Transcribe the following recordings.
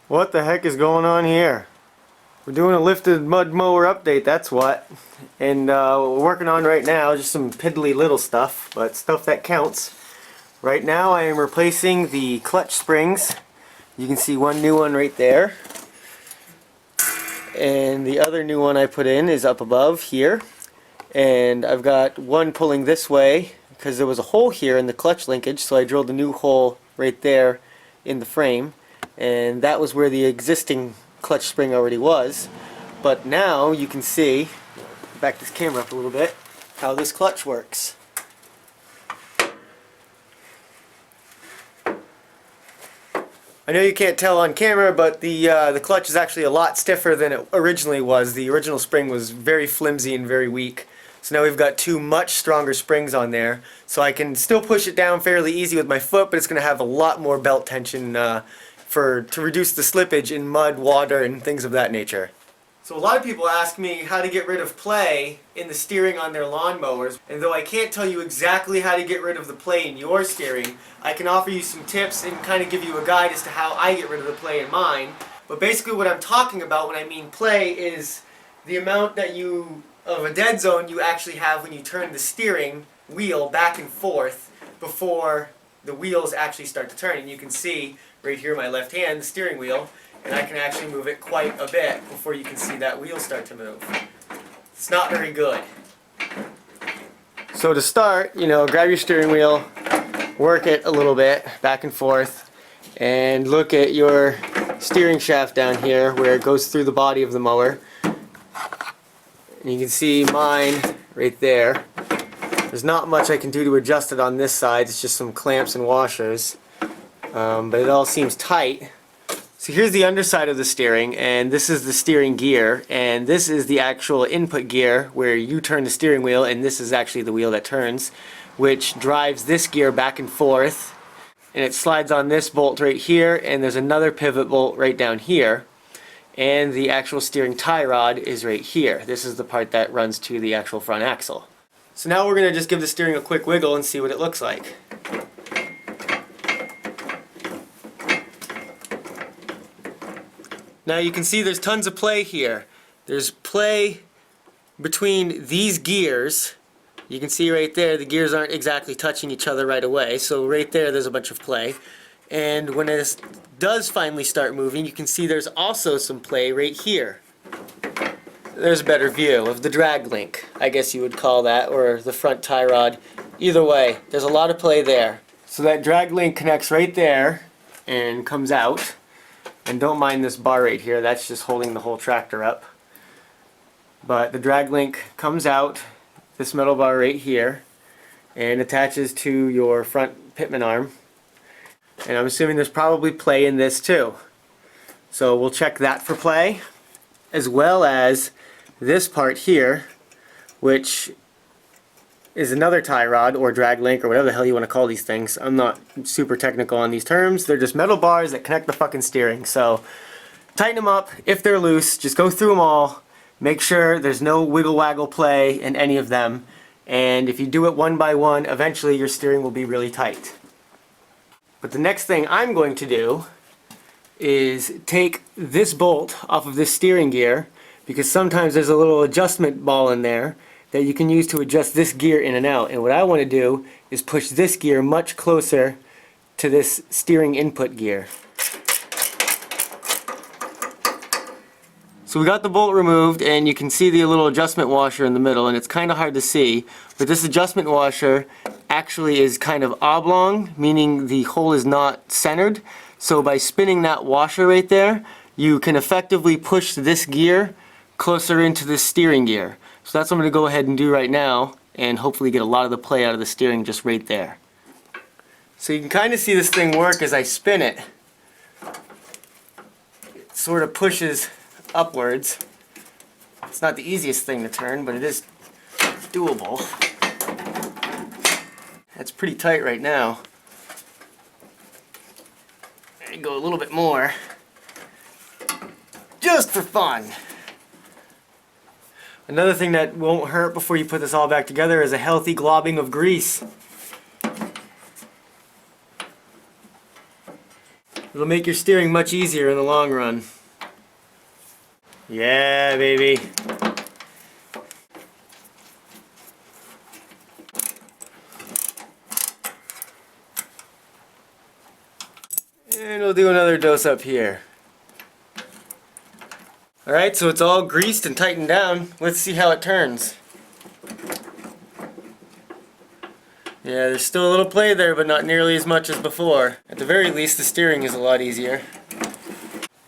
What the heck is going on here? We're doing a lifted mud mower update, that's what. And we're working on right now just some piddly little stuff, but stuff that counts. Right now I am replacing the clutch springs. You can see one new one right there. And the other new one I put in is up above here. And I've got one pulling this way because there was a hole here in the clutch linkage, so I drilled a new hole right there in the frame. And that was where the existing clutch spring already was. But now you can see, back this camera up a little bit, how this clutch works. I know you can't tell on camera, but the clutch is actually a lot stiffer than it originally was. The original spring was very flimsy and very weak. So now we've got two much stronger springs on there. So I can still push it down fairly easy with my foot, but it's going to have a lot more belt tension to reduce the slippage in mud, water, and things of that nature. So a lot of people ask me how to get rid of play in the steering on their lawnmowers, and though I can't tell you exactly how to get rid of the play in your steering, I can offer you some tips and kind of give you a guide as to how I get rid of the play in mine. But basically what I'm talking about when I mean play is the amount that of a dead zone you actually have when you turn the steering wheel back and forth before the wheels actually start to turn. And you can see right here my left hand, the steering wheel, and I can actually move it quite a bit before you can see that wheel start to move. It's not very good. So to start, grab your steering wheel, work it a little bit back and forth, and look at your steering shaft down here where it goes through the body of the mower. And you can see mine right there. There's not much I can do to adjust it on this side, it's just some clamps and washers. But it all seems tight. So here's the underside of the steering, and this is the steering gear, and this is the actual input gear where you turn the steering wheel, and this is actually the wheel that turns, which drives this gear back and forth, and it slides on this bolt right here, and there's another pivot bolt right down here, and the actual steering tie rod is right here. This is the part that runs to the actual front axle. So now we're going to just give the steering a quick wiggle and see what it looks like. Now you can see there's tons of play here. There's play between these gears. You can see right there the gears aren't exactly touching each other right away, so right there's a bunch of play. And when it does finally start moving, you can see there's also some play right here. There's a better view of the drag link, I guess you would call that, or the front tie rod. Either way, there's a lot of play there. So that drag link connects right there and comes out. And don't mind this bar right here, that's just holding the whole tractor up. But the drag link comes out, this metal bar right here, and attaches to your front pitman arm. And I'm assuming there's probably play in this too. So we'll check that for play, as well as this part here, which is another tie rod or drag link or whatever the hell you want to call these things. I'm not super technical on these terms. They're just metal bars that connect the fucking steering. So tighten them up. If they're loose, just go through them all. Make sure there's no wiggle waggle play in any of them. And if you do it one by one, eventually your steering will be really tight. But the next thing I'm going to do is take this bolt off of this steering gear, because sometimes there's a little adjustment ball in there that you can use to adjust this gear in and out. And what I want to do is push this gear much closer to this steering input gear. So we got the bolt removed, and you can see the little adjustment washer in the middle, and it's kind of hard to see, but this adjustment washer actually is kind of oblong, meaning the hole is not centered. So by spinning that washer right there, you can effectively push this gear closer into the steering gear. So that's what I'm going to go ahead and do right now, and hopefully get a lot of the play out of the steering just right there. So you can kind of see this thing work as I spin it. It sort of pushes upwards. It's not the easiest thing to turn, but it is doable. That's pretty tight right now. I go a little bit more, just for fun. Another thing that won't hurt before you put this all back together is a healthy globbing of grease. It'll make your steering much easier in the long run. Yeah, baby. And we'll do another dose up here. Alright, so it's all greased and tightened down. Let's see how it turns. Yeah, there's still a little play there, but not nearly as much as before. At the very least, the steering is a lot easier.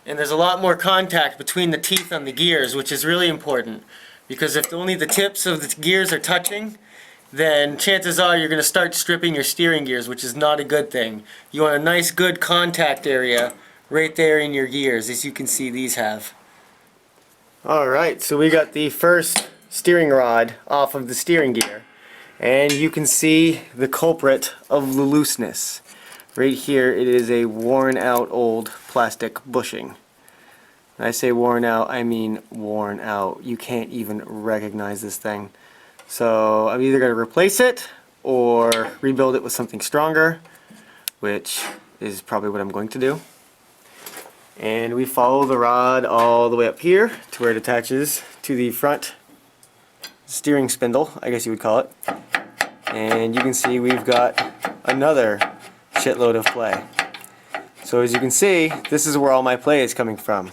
And there's a lot more contact between the teeth on the gears, which is really important. Because if only the tips of the gears are touching, then chances are you're going to start stripping your steering gears, which is not a good thing. You want a nice, good contact area right there in your gears, as you can see these have. Alright, so we got the first steering rod off of the steering gear. And you can see the culprit of the looseness. Right here, it is a worn out old plastic bushing. When I say worn out, I mean worn out. You can't even recognize this thing. So I'm either going to replace it or rebuild it with something stronger, which is probably what I'm going to do. And we follow the rod all the way up here to where it attaches to the front steering spindle, I guess you would call it. And you can see we've got another shitload of play. So as you can see, this is where all my play is coming from.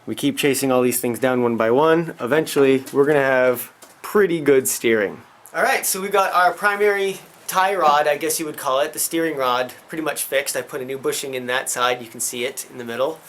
We keep chasing all these things down one by one. Eventually, we're going to have pretty good steering. Alright, so we got our primary tie rod, I guess you would call it, the steering rod, pretty much fixed. I put a new bushing in that side, you can see it in the middle,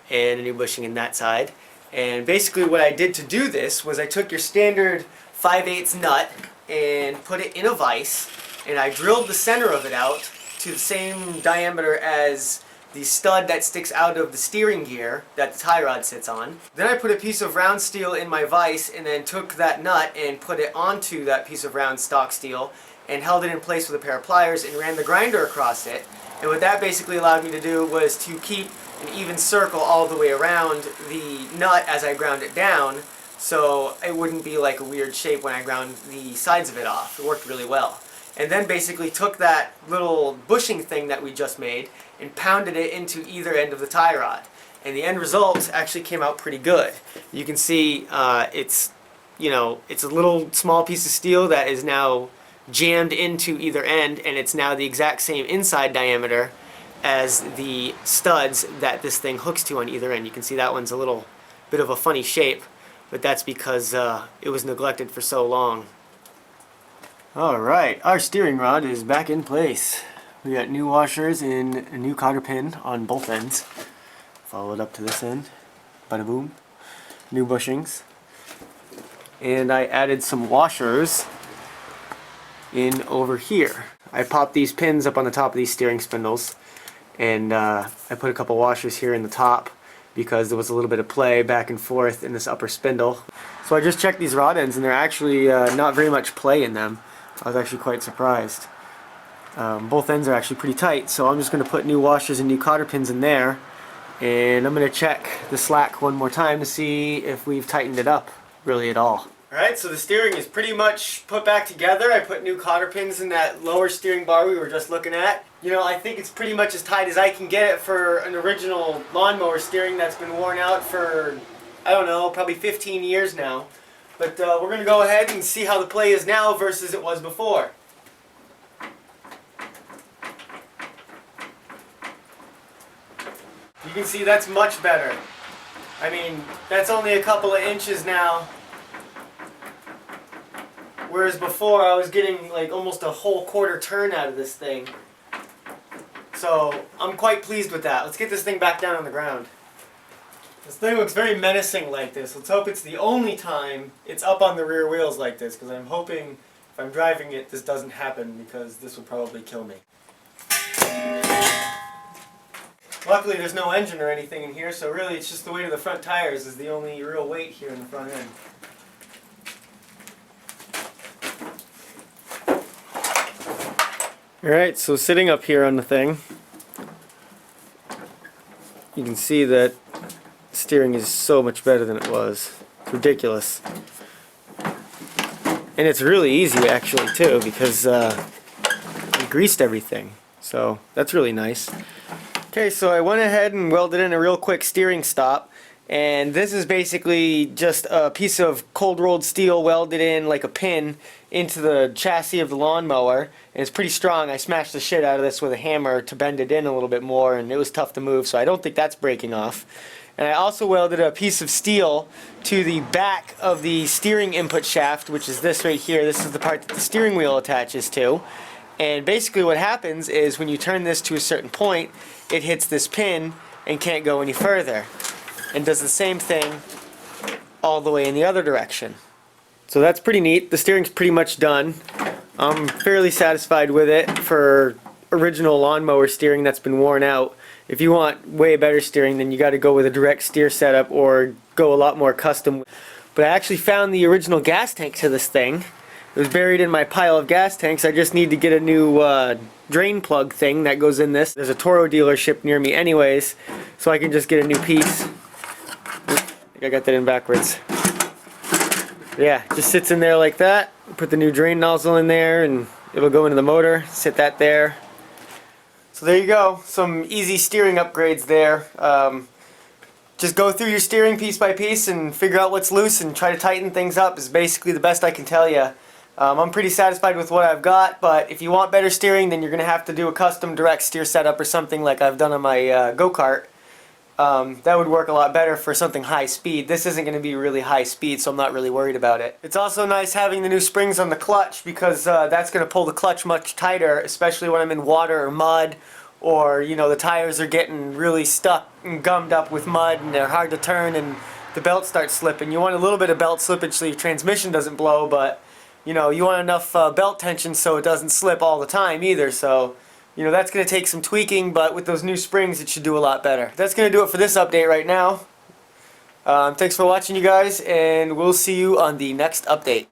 and a new bushing in that side. And basically what I did to do this was I took your standard 5/8 nut and put it in a vise, and I drilled the center of it out to the same diameter as the stud that sticks out of the steering gear that the tie rod sits on. Then I put a piece of round steel in my vise and then took that nut and put it onto that piece of round stock steel and held it in place with a pair of pliers and ran the grinder across it. And what that basically allowed me to do was to keep an even circle all the way around the nut as I ground it down, so it wouldn't be like a weird shape when I ground the sides of it off. It worked really well. And then basically took that little bushing thing that we just made and pounded it into either end of the tie rod. And the end result actually came out pretty good. You can see it's a little small piece of steel that is now jammed into either end, and it's now the exact same inside diameter as the studs that this thing hooks to on either end. You can see that one's a little bit of a funny shape, but that's because it was neglected for so long. Alright, our steering rod is back in place. We got new washers and a new cotter pin on both ends. Follow it up to this end. Bada boom. New bushings. And I added some washers in over here. I popped these pins up on the top of these steering spindles, and I put a couple washers here in the top because there was a little bit of play back and forth in this upper spindle. So I just checked these rod ends, and they're actually not very much play in them. I was actually quite surprised. Both ends are actually pretty tight, so I'm just going to put new washers and new cotter pins in there, and I'm going to check the slack one more time to see if we've tightened it up really at all. Alright, so the steering is pretty much put back together. I put new cotter pins in that lower steering bar we were just looking at. You know, I think it's pretty much as tight as I can get it for an original lawnmower steering that's been worn out for, I don't know, probably 15 years now. But we're going to go ahead and see how the play is now versus it was before. You can see that's much better. I mean, that's only a couple of inches now. Whereas before I was getting like almost a whole quarter turn out of this thing. So I'm quite pleased with that. Let's get this thing back down on the ground. This thing looks very menacing like this. Let's hope it's the only time it's up on the rear wheels like this, because I'm hoping if I'm driving it this doesn't happen, because this will probably kill me. Luckily there's no engine or anything in here, so really it's just the weight of the front tires is the only real weight here in the front end. Alright, so sitting up here on the thing, you can see that steering is so much better than it was. It's ridiculous. And it's really easy actually too, because we greased everything. So that's really nice. Okay, so I went ahead and welded in a real quick steering stop, and this is basically just a piece of cold rolled steel welded in like a pin into the chassis of the lawnmower, and it's pretty strong. I smashed the shit out of this with a hammer to bend it in a little bit more, and it was tough to move, so I don't think that's breaking off. And I also welded a piece of steel to the back of the steering input shaft, which is this right here. This is the part that the steering wheel attaches to. And basically what happens is when you turn this to a certain point, it hits this pin and can't go any further. And does the same thing all the way in the other direction. So that's pretty neat. The steering's pretty much done. I'm fairly satisfied with it for original lawnmower steering that's been worn out. If you want way better steering, then you got to go with a direct steer setup or go a lot more custom. But I actually found the original gas tank to this thing. It was buried in my pile of gas tanks. I just need to get a new drain plug thing that goes in this. There's a Toro dealership near me anyways, so I can just get a new piece. I think I got that in backwards. Yeah, just sits in there like that. Put the new drain nozzle in there and it'll go into the motor. Sit that there. So there you go. Some easy steering upgrades there. Just go through your steering piece by piece and figure out what's loose and try to tighten things up is basically the best I can tell you. I'm pretty satisfied with what I've got, but if you want better steering, then you're going to have to do a custom direct steer setup or something like I've done on my go-kart. That would work a lot better for something high speed. This isn't going to be really high speed, so I'm not really worried about it. It's also nice having the new springs on the clutch because that's going to pull the clutch much tighter, especially when I'm in water or mud, or you know the tires are getting really stuck and gummed up with mud and they're hard to turn and the belt starts slipping. You want a little bit of belt slippage so your transmission doesn't blow, but you know you want enough belt tension so it doesn't slip all the time either. So you know that's going to take some tweaking, but with those new springs it should do a lot better. That's going to do it for this update right now. Thanks for watching, you guys, and we'll see you on the next update.